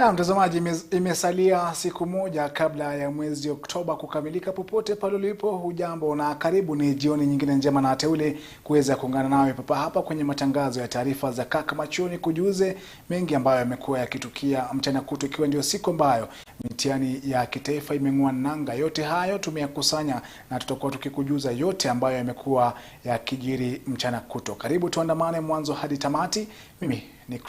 Na mtazamaji, imesalia siku moja kabla ya mwezi Oktoba kukamilika. Popote pale ulipo, hujambo na karibu. Ni jioni nyingine njema na teule kuweza kuungana nawe papa hapa kwenye matangazo ya taarifa za Kirk Machweo, kujuze mengi ambayo yamekuwa yakitukia mchana kutu, ikiwa ndio siku ambayo mitihani ya kitaifa imeng'oa nanga. Yote hayo tumeyakusanya na tutakuwa tukikujuza yote ambayo yamekuwa yakijiri mchana kutu. Karibu tuandamane mwanzo hadi tamati. Mimi ni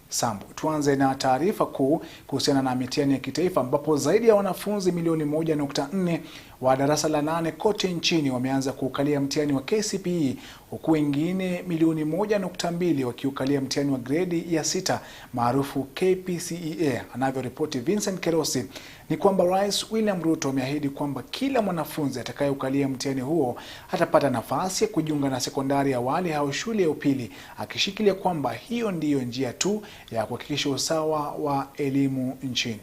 Sambu. Tuanze na taarifa kuu kuhusiana na mitihani ya kitaifa, ambapo zaidi ya wanafunzi milioni 1.4 wa darasa la 8 kote nchini wameanza kuukalia mtihani wa KCPE, huku wengine milioni 1.2 wakiukalia mtihani wa gredi ya 6 maarufu KPCEA. Anavyoripoti Vincent Kerosi ni kwamba Rais William Ruto ameahidi kwamba kila mwanafunzi atakayeukalia mtihani huo atapata nafasi ya kujiunga na sekondari ya awali au shule ya upili, akishikilia kwamba hiyo ndiyo njia tu ya kuhakikisha usawa wa elimu nchini.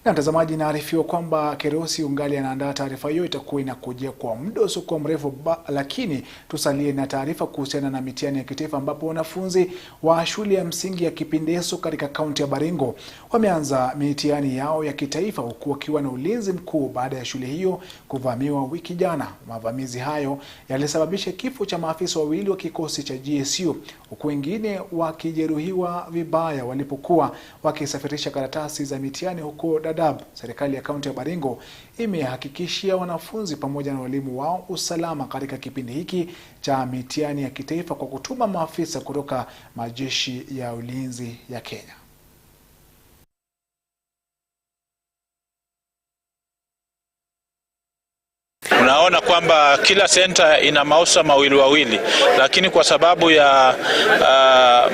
Na mtazamaji, naarifiwa kwamba Kerosi ungali anaandaa taarifa hiyo, itakuwa inakujia kwa muda usio mrefu, lakini tusalie na taarifa kuhusiana na mitihani ya kitaifa, ambapo wanafunzi wa shule ya msingi ya Kipindeso katika kaunti ya Baringo wameanza mitihani yao ya kitaifa huku wakiwa na ulinzi mkuu baada ya shule hiyo kuvamiwa wiki jana. Mavamizi hayo yalisababisha kifo cha maafisa wawili wa kikosi cha GSU, huku wengine wakijeruhiwa vibaya walipokuwa wakisafirisha karatasi za mitihani huko Dadaab. Serikali ya kaunti ya Baringo imehakikishia wanafunzi pamoja na walimu wao usalama katika kipindi hiki cha mitihani ya kitaifa kwa kutuma maafisa kutoka majeshi ya ulinzi ya Kenya. Unaona kwamba kila center ina maafisa wawili, lakini kwa sababu ya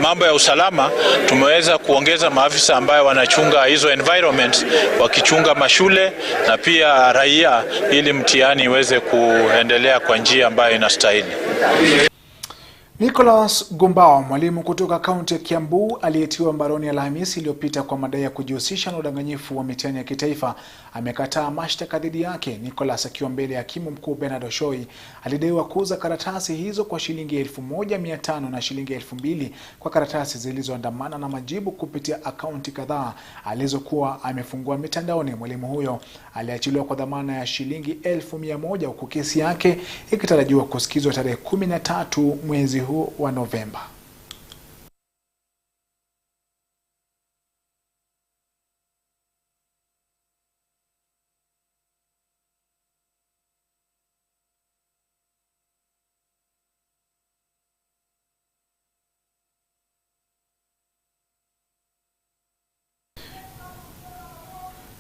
mambo ya usalama tumeweza kuongeza maafisa ambayo wanachunga hizo environment, wakichunga mashule na pia raia, ili mtihani iweze kuendelea kwa njia ambayo inastahili. Nicholas Gumbao, mwalimu kutoka kaunti ya Kiambu aliyetiwa mbaroni Alhamisi iliyopita kwa madai ya kujihusisha na udanganyifu wa mitihani ya kitaifa, amekataa mashtaka dhidi yake. Nicholas, akiwa mbele ya hakimu mkuu Bernard Oshoi, alidaiwa kuuza karatasi hizo kwa shilingi 1,500 na shilingi 2,000 kwa karatasi zilizoandamana na majibu kupitia akaunti kadhaa alizokuwa amefungua mitandaoni. Mwalimu huyo aliachiliwa kwa dhamana ya shilingi 1,100 huku kesi yake ikitarajiwa kusikizwa tarehe 13 mwezi huu wa Novemba.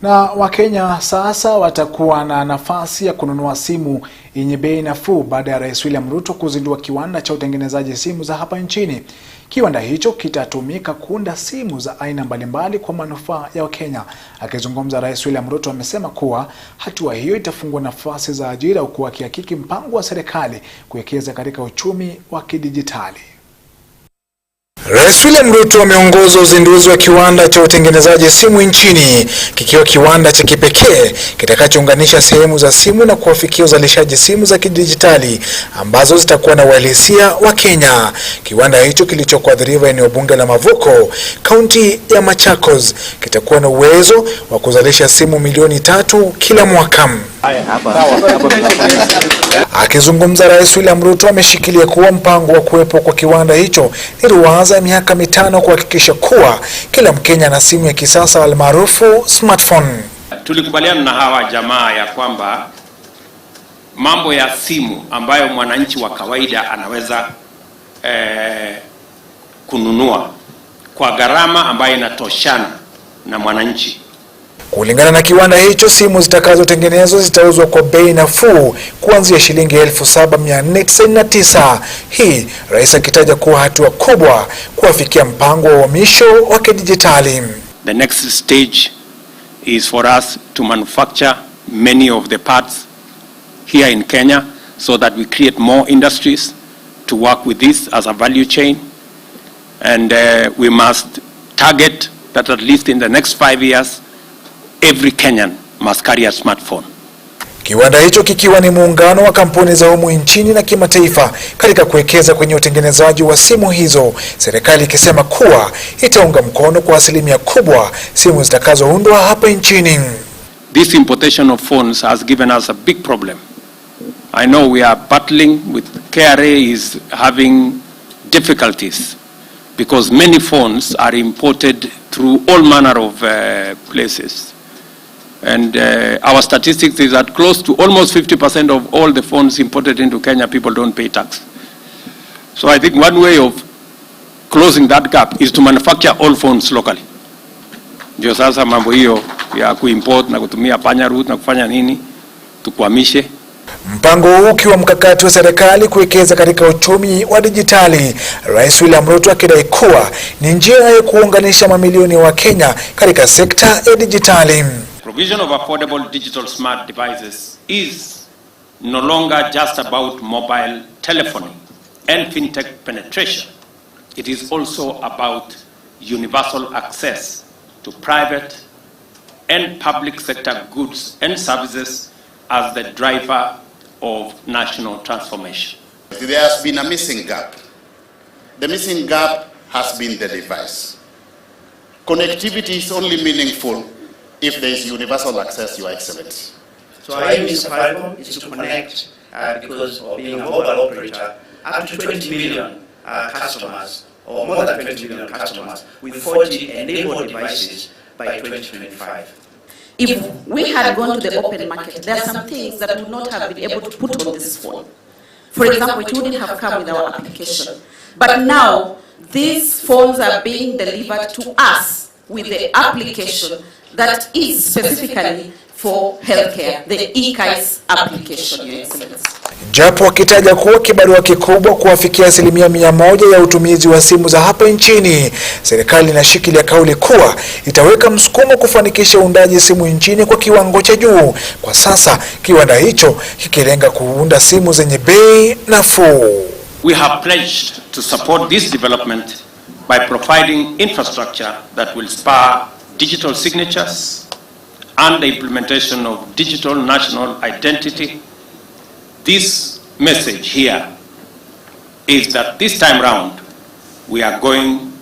Na Wakenya sasa watakuwa na nafasi ya kununua simu yenye bei nafuu baada ya Rais William Ruto kuzindua kiwanda cha utengenezaji simu za hapa nchini. Kiwanda hicho kitatumika kuunda simu za aina mbalimbali kwa manufaa ya Wakenya. Akizungumza, Rais William Ruto amesema kuwa hatua hiyo itafungua nafasi za ajira, huku akihakiki mpango wa serikali kuwekeza katika uchumi wa kidijitali. Rais William Ruto ameongoza uzinduzi wa kiwanda cha utengenezaji simu nchini, kikiwa kiwanda cha kipekee kitakachounganisha sehemu za simu na kuwafikia uzalishaji simu za kidijitali ambazo zitakuwa na uhalisia wa Kenya. Kiwanda hicho kilichoko adhiriva eneo bunge la Mavuko, kaunti ya Machakos, kitakuwa na uwezo wa kuzalisha simu milioni 3 kila mwaka. Akizungumza, Rais William Ruto ameshikilia kuwa mpango wa kuwepo kwa kiwanda hicho ni ruwaza ya miaka 5 kuhakikisha kuwa kila Mkenya ana simu ya kisasa almaarufu smartphone. Tulikubaliana na hawa jamaa ya kwamba mambo ya simu ambayo mwananchi wa kawaida anaweza kununua kwa gharama ambayo inatoshana na mwananchi. Kulingana na kiwanda hicho, simu zitakazotengenezwa zitauzwa kwa bei nafuu kuanzia shilingi 7,499. Hii rais akitaja kuwa hatua kubwa kuafikia mpango wa uhamisho wa kidijitali. The next stage is for us to manufacture many of the parts here in Kenya so that we create more industries to work with this as a value chain, and we must target that at least in the next 5 years every Kenyan must carry a smartphone. Kiwanda hicho kikiwa ni muungano wa kampuni za humu nchini na kimataifa katika kuwekeza kwenye utengenezaji wa simu hizo, serikali ikisema kuwa itaunga mkono kwa asilimia kubwa simu zitakazoundwa hapa nchini. This importation of phones has given us a big problem. I know we are battling with KRA is having difficulties because many phones are imported through all manner of places. And our statistics is that close to almost 50% of all the phones imported into Kenya, people don't pay tax. So I think one way of closing that gap is to manufacture all phones locally. Ndio sasa mambo hiyo ya kuimport na kutumia panya route na kufanya nini tukwamishe. Mpango huu ukiwa mkakati wa serikali kuwekeza katika uchumi wa dijitali, Rais William Ruto akidai kuwa ni njia ya kuunganisha mamilioni wa Kenya katika sekta ya dijitali. Provision of affordable digital smart devices is no longer just about mobile telephony and fintech penetration. It is also about universal access to private and public sector goods and services as the driver of national transformation. There has been a missing gap. The missing gap has been the device. Connectivity is only meaningful if there is universal access, Your Excellency. So our aim is to connect, because of being a mobile operator, up to 20 million customers, or more than 20 million customers, with 4G enabled devices by 2025. If we had gone to the open market, there are some things that we would not have been able to put on this phone. For example, it wouldn't have come with our application. But now, these phones are being delivered to us with the application that is specifically for healthcare, the e-KIS application, Your Excellency. Japo wakitaja kuwa kibarua kikubwa kuwafikia 100% ya utumizi wa simu za hapa nchini, serikali inashikilia kauli kuwa itaweka msukumo kufanikisha uundaji simu nchini kwa kiwango cha juu. Kwa sasa kiwanda hicho kikilenga kuunda simu zenye bei nafuu. We have pledged to support this development by providing infrastructure that will spur digital signatures and the implementation of digital national identity. This message here is that this time round we are going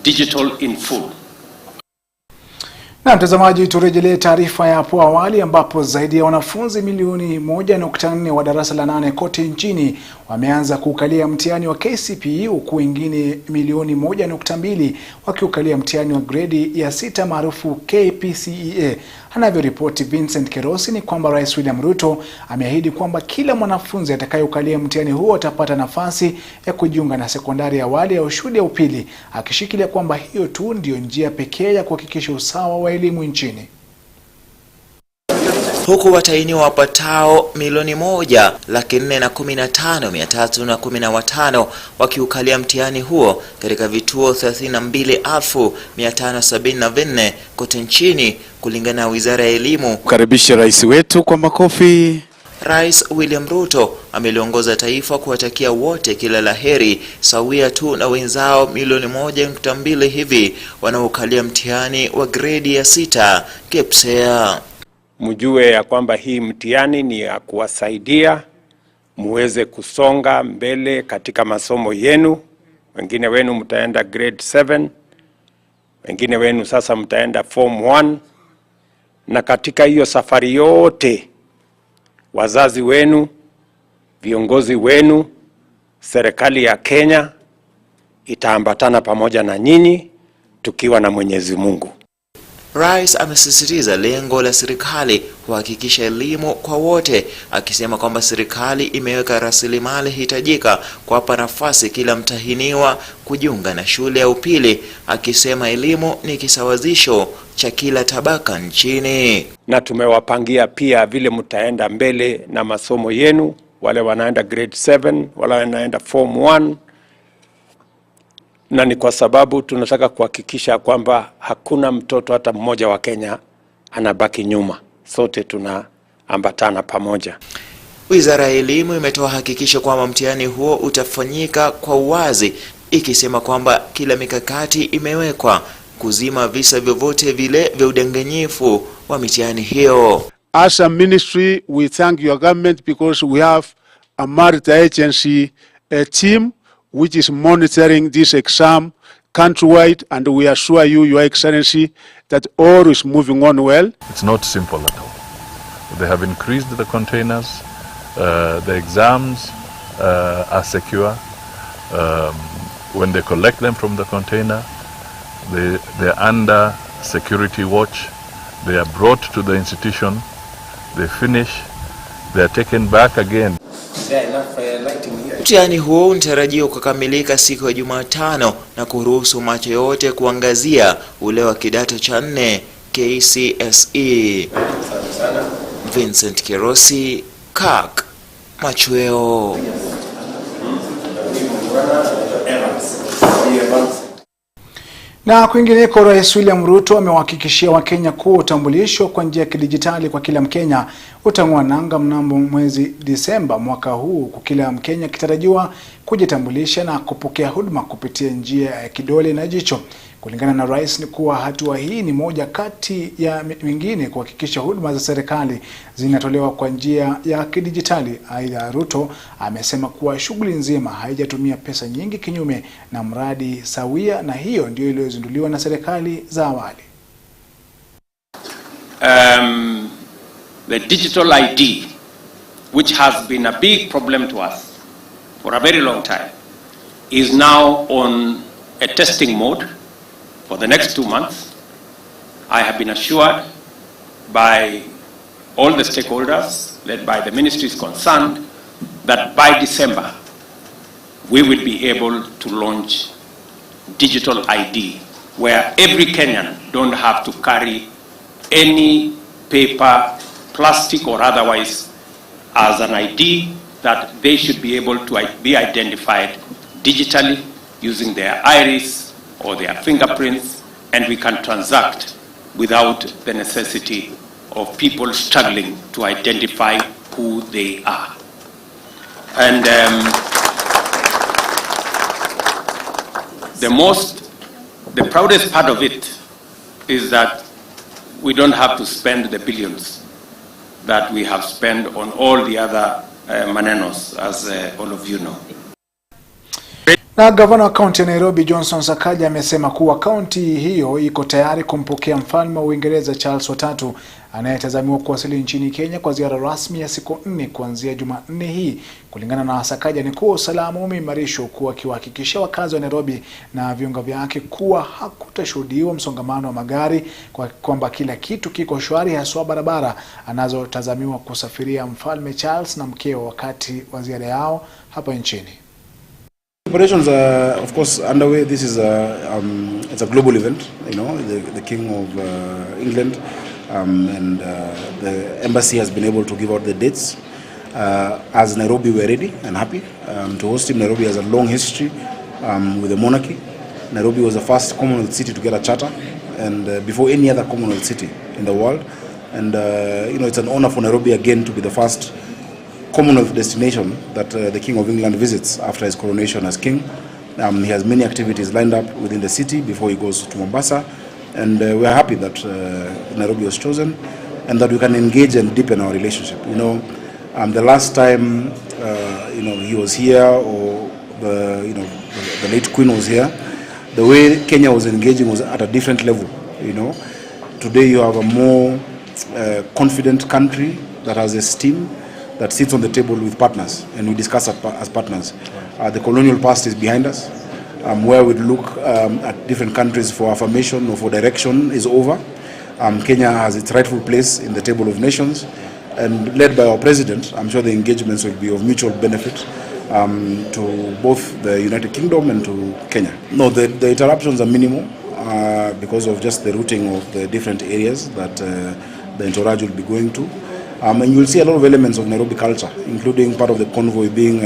digital in full. Na mtazamaji, turejelee taarifa ya hapo awali ambapo zaidi ya wanafunzi milioni 1.4 wa darasa la 8 kote nchini wameanza kuukalia mtihani wa KCPE, huku wengine milioni 1.2 wakiukalia mtihani wa gredi ya 6 maarufu KPCEA. Anavyoripoti Vincent Kerosi ni kwamba Rais William Ruto ameahidi kwamba kila mwanafunzi atakayeukalia mtihani huo atapata nafasi ya kujiunga na sekondari ya awali au shule ya upili, akishikilia kwamba hiyo tu ndio njia pekee ya kuhakikisha usawa wa elimu nchini. Huku watahiniwa wapatao milioni 1,415,315 wakiukalia mtihani huo katika vituo 32,574 kote nchini kulingana na Wizara ya Elimu. Karibisha rais wetu kwa makofi. Rais William Ruto ameliongoza taifa kuwatakia wote kila laheri sawia tu na wenzao milioni 1.2 hivi wanaokalia mtihani wa gredi ya 6 KPCEA. Mjue ya kwamba hii mtihani ni ya kuwasaidia muweze kusonga mbele katika masomo yenu. Wengine wenu mtaenda grade 7, wengine wenu sasa mtaenda form 1, na katika hiyo safari yote wazazi wenu, viongozi wenu, serikali ya Kenya itaambatana pamoja na nyinyi tukiwa na Mwenyezi Mungu. Rais amesisitiza lengo la serikali kuhakikisha elimu kwa wote, akisema kwamba serikali imeweka rasilimali hitajika kuwapa nafasi kila mtahiniwa kujiunga na shule ya upili, akisema elimu ni kisawazisho cha kila tabaka nchini. Na tumewapangia pia vile mtaenda mbele na masomo yenu, wale wanaenda grade 7, wale wanaenda form 1. Na ni kwa sababu tunataka kuhakikisha kwamba hakuna mtoto hata mmoja wa Kenya anabaki nyuma. Sote tunaambatana pamoja. Wizara ya Elimu imetoa hakikisho kwamba mtihani huo utafanyika kwa uwazi, ikisema kwamba kila mikakati imewekwa kuzima visa vyovyote vile vya udanganyifu wa mitihani hiyo. As a ministry, we thank your government because we have a multi-agency team which is monitoring this exam countrywide, and we assure you, Your Excellency, that all is moving on well. It's not simple at all. They have increased the containers. The exams are secure. When they collect them from the container, they're under security watch. They are brought to the institution. They finish. They are taken back again. Mtihani huo unatarajiwa kukamilika siku ya Jumatano na kuruhusu macho yote kuangazia ule wa kidato cha 4 KCSE. Vincent Kirosi, Kirk Machweo. Na kwingineko, Rais William Ruto amewahakikishia Wakenya kuwa utambulisho kwa njia ya kidijitali kwa kila Mkenya utang'oa nanga mnamo mwezi Disemba mwaka huu, kwa kila Mkenya kitarajiwa kujitambulisha na kupokea huduma kupitia njia ya kidole na jicho. Kulingana na rais, ni kuwa hatua hii ni moja kati ya mingine kuhakikisha huduma za serikali zinatolewa kwa njia ya kidijitali. Aidha, Ruto amesema kuwa shughuli nzima haijatumia pesa nyingi, kinyume na mradi sawia, na hiyo ndio iliyozinduliwa na serikali za awali. The digital ID, which has been a big problem to us for a very long time, is now on a testing mode for the next 2 months. I have been assured by all the stakeholders, led by the ministries concerned, that by December, we will be able to launch digital ID, where every Kenyan don't have to carry any paper, plastic or otherwise, as an ID, that they should be able to be identified digitally using their iris or their fingerprints, and we can transact without the necessity of people struggling to identify who they are. And the proudest part of it is that we don't have to spend the billions that we have spent on all the other manenos, as all of you know. Na gavana wa kaunti ya Nairobi Johnson Sakaja amesema kuwa kaunti hiyo iko tayari kumpokea mfalme wa Uingereza Charles III anayetazamiwa kuwasili nchini Kenya kwa ziara rasmi ya siku 4 kuanzia Jumanne hii. Kulingana na Sakaja, ni kuwa usalama umeimarishwa, kuwa akiwahakikishia wakazi wa Nairobi na viunga vyake kuwa hakutashuhudiwa msongamano wa magari, kwamba kila kitu kiko shwari, haswa barabara anazotazamiwa kusafiria mfalme Charles na mkeo wakati wa ziara yao hapa nchini. Operations are, of course, underway. This is it's a global event. You know, the King of England and the embassy has been able to give out the dates. As Nairobi, we're ready and happy to host him. Nairobi has a long history with the monarchy. Nairobi was the first Commonwealth city to get a charter, and before any other Commonwealth city in the world. And you know, it's an honor for Nairobi again to be the first Commonwealth destination that the King of England visits after his coronation as king. He has many activities lined up within the city before he goes to Mombasa, and we are happy that Nairobi was chosen and that we can engage and deepen our relationship. You know, the last time you know, he was here, or the late Queen was here, the way Kenya was engaging was at a different level. You know, today you have a more confident country that has esteem, that sits on the table with partners, and we discuss as partners. The colonial past is behind us. Where we look at different countries for affirmation or for direction is over. Kenya has its rightful place in the table of nations, and led by our president, I'm sure the engagements will be of mutual benefit to both the United Kingdom and to Kenya. No, the interruptions are minimal because of just the routing of the different areas that the entourage will be going to. And you will see a lot of elements of Nairobi culture, including part of the convoy being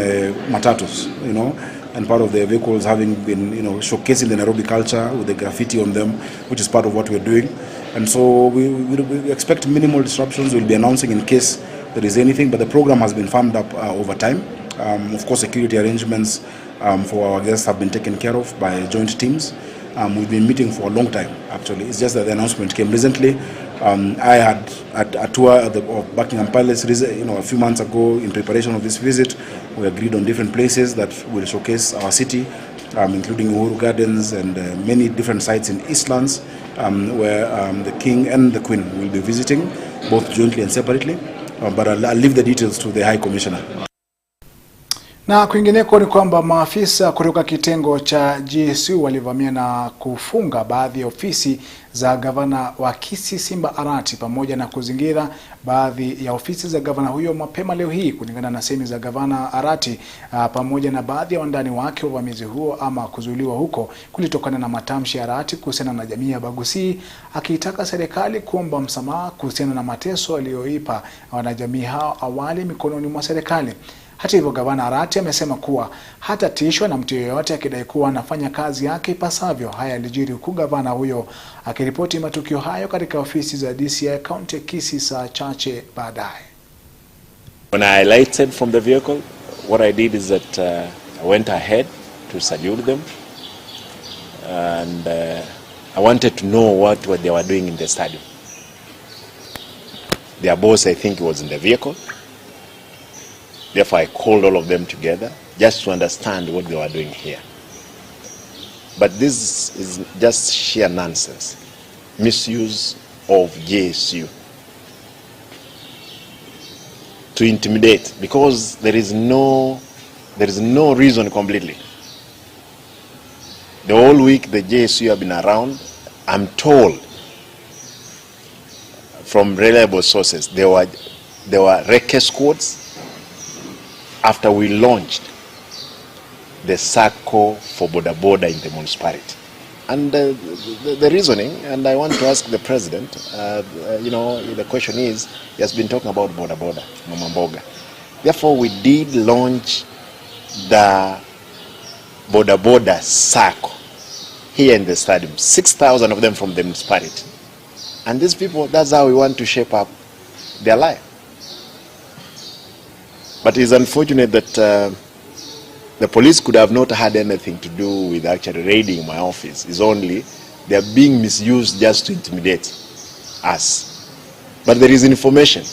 matatus, you know, and part of the vehicles having been, you know, showcasing the Nairobi culture with the graffiti on them, which is part of what we're doing. And so we expect minimal disruptions. We'll be announcing in case there is anything, but the program has been firmed up over time. Of course, security arrangements for our guests have been taken care of by joint teams. We've been meeting for a long time, actually. It's just that the announcement came recently. I had a tour of Buckingham Palace, a few months ago in preparation of this visit. We agreed on different places that will showcase our city, including Uhuru Gardens and many different sites in Eastlands, where the King and the Queen will be visiting, both jointly and separately. But I'll leave the details to the High Commissioner. Na kwingineko ni kwamba maafisa kutoka kitengo cha GSU walivamia na kufunga baadhi ya ofisi za gavana wa Kisii Simba Arati pamoja na kuzingira baadhi ya ofisi za gavana huyo mapema leo hii. Kulingana na semi za gavana Arati pamoja na baadhi ya wandani wake, uvamizi huo ama kuzuiliwa huko kulitokana na matamshi ya Arati kuhusiana na jamii ya Bagusii, akiitaka serikali kuomba msamaha kuhusiana na mateso aliyoipa wanajamii hao awali mikononi mwa serikali. Hata hivyo, gavana Arati amesema kuwa hatatishwa na mtu yeyote akidai kuwa anafanya kazi yake ipasavyo. Haya yalijiri huku gavana huyo akiripoti matukio hayo katika ofisi za DCI County Kisii saa chache baadaye. When I alighted from the vehicle, what I did is that I went ahead to salute them, and I wanted to know what they were doing in the stadium. Their boss, I think, was in the vehicle. Therefore, I called all of them together just to understand what they were doing here. But this is just sheer nonsense. Misuse of JSU to intimidate, because there is no reason completely. The whole week the JSU have been around. I'm told from reliable sources there were recce squads after we launched the circle for border in the municipality. And the reasoning, and I want to ask the president, the question is, he has been talking about border, Mama Mboga. Therefore, we did launch the border circle here in the stadium, 6,000 of them from the municipality. And these people, that's how we want to shape up their life. But it's unfortunate that the police could have not had anything to do with actually raiding my office. It's only they are being misused just to intimidate us. But there is information.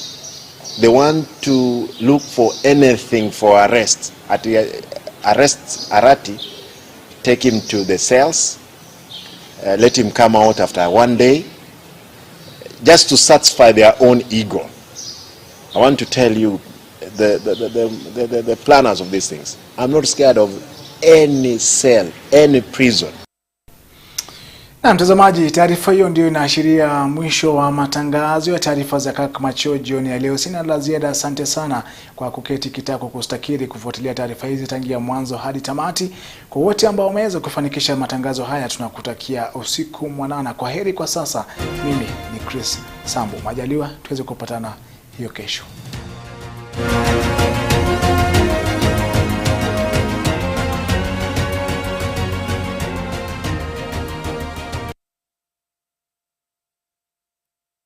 They want to look for anything for arrest. Arrest Arati, take him to the cells, let him come out after one day, just to satisfy their own ego. I want to tell you, the planners of these things, I'm not scared of any cell, any prison. Na mtazamaji, taarifa hiyo ndio inaashiria mwisho wa matangazo ya taarifa za Kirk Machweo jioni ya leo. Sina la ziada. Asante sana kwa kuketi kitako kustakiri kufuatilia taarifa hizi tangia mwanzo hadi tamati. Kwa wote ambao wameweza kufanikisha matangazo haya, tunakutakia usiku mwanana. Kwa heri kwa sasa. Mimi ni Sambu. Majaliwa tuweze kupatana hiyo kesho.